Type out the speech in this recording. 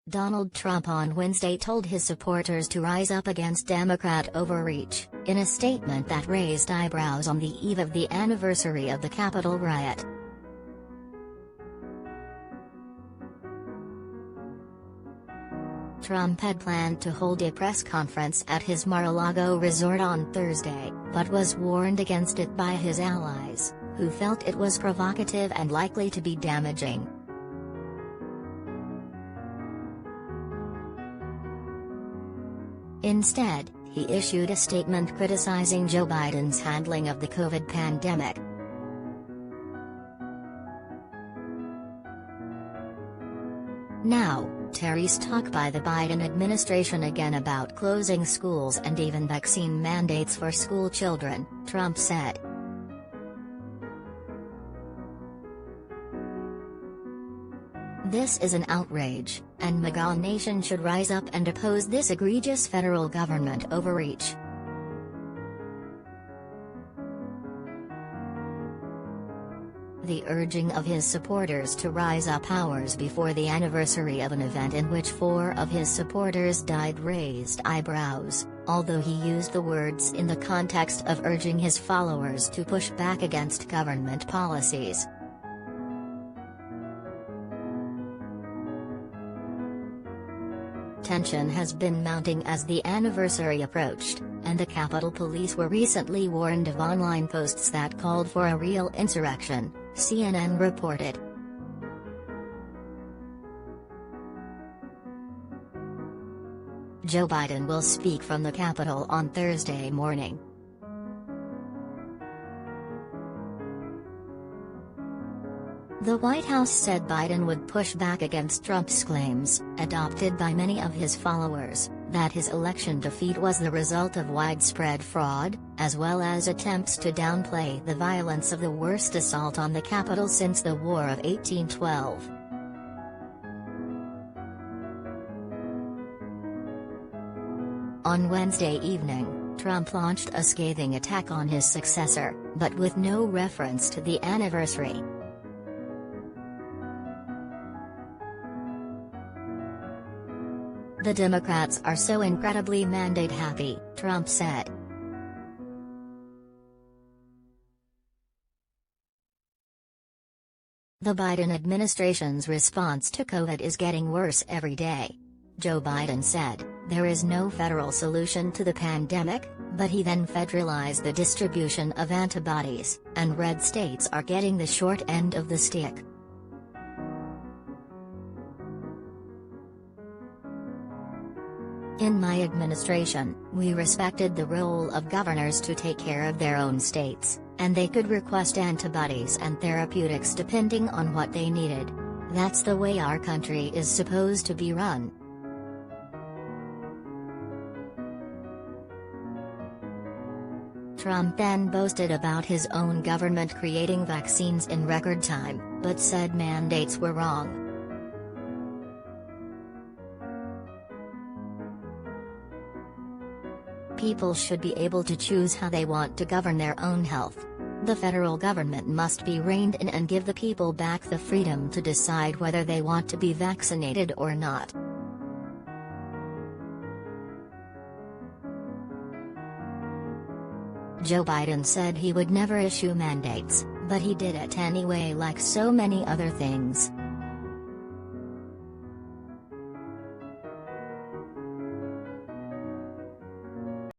Donald Trump on Wednesday told his supporters to rise up against Democrat overreach, in a statement that raised eyebrows on the eve of the anniversary of the Capitol riot. Trump had planned to hold a press conference at his Mar-a-Lago resort on Thursday, but was warned against it by his allies, who felt it was provocative and likely to be damaging. Instead, he issued a statement criticizing Joe Biden's handling of the COVID pandemic. Now, Terry's talk by the Biden administration again about closing schools and even vaccine mandates for school children, Trump said. This is an outrage, and MAGA Nation should rise up and oppose this egregious federal government overreach. The urging of his supporters to rise up hours before the anniversary of an event in which 4 of his supporters died raised eyebrows, although he used the words in the context of urging his followers to push back against government policies. Tension has been mounting as the anniversary approached, and the Capitol Police were recently warned of online posts that called for a real insurrection, CNN reported. Joe Biden will speak from the Capitol on Thursday morning. The White House said Biden would push back against Trump's claims, adopted by many of his followers, that his election defeat was the result of widespread fraud, as well as attempts to downplay the violence of the worst assault on the Capitol since the War of 1812. On Wednesday evening, Trump launched a scathing attack on his successor, but with no reference to the anniversary. The Democrats are so incredibly mandate-happy, Trump said. The Biden administration's response to COVID is getting worse every day. Joe Biden said, there is no federal solution to the pandemic, but he then federalized the distribution of antibodies, and red states are getting the short end of the stick. In my administration, we respected the role of governors to take care of their own states, and they could request antibodies and therapeutics depending on what they needed. That's the way our country is supposed to be run. Trump then boasted about his own government creating vaccines in record time, but said mandates were wrong. People should be able to choose how they want to govern their own health. The federal government must be reined in and give the people back the freedom to decide whether they want to be vaccinated or not. Joe Biden said he would never issue mandates, but he did it anyway, like so many other things.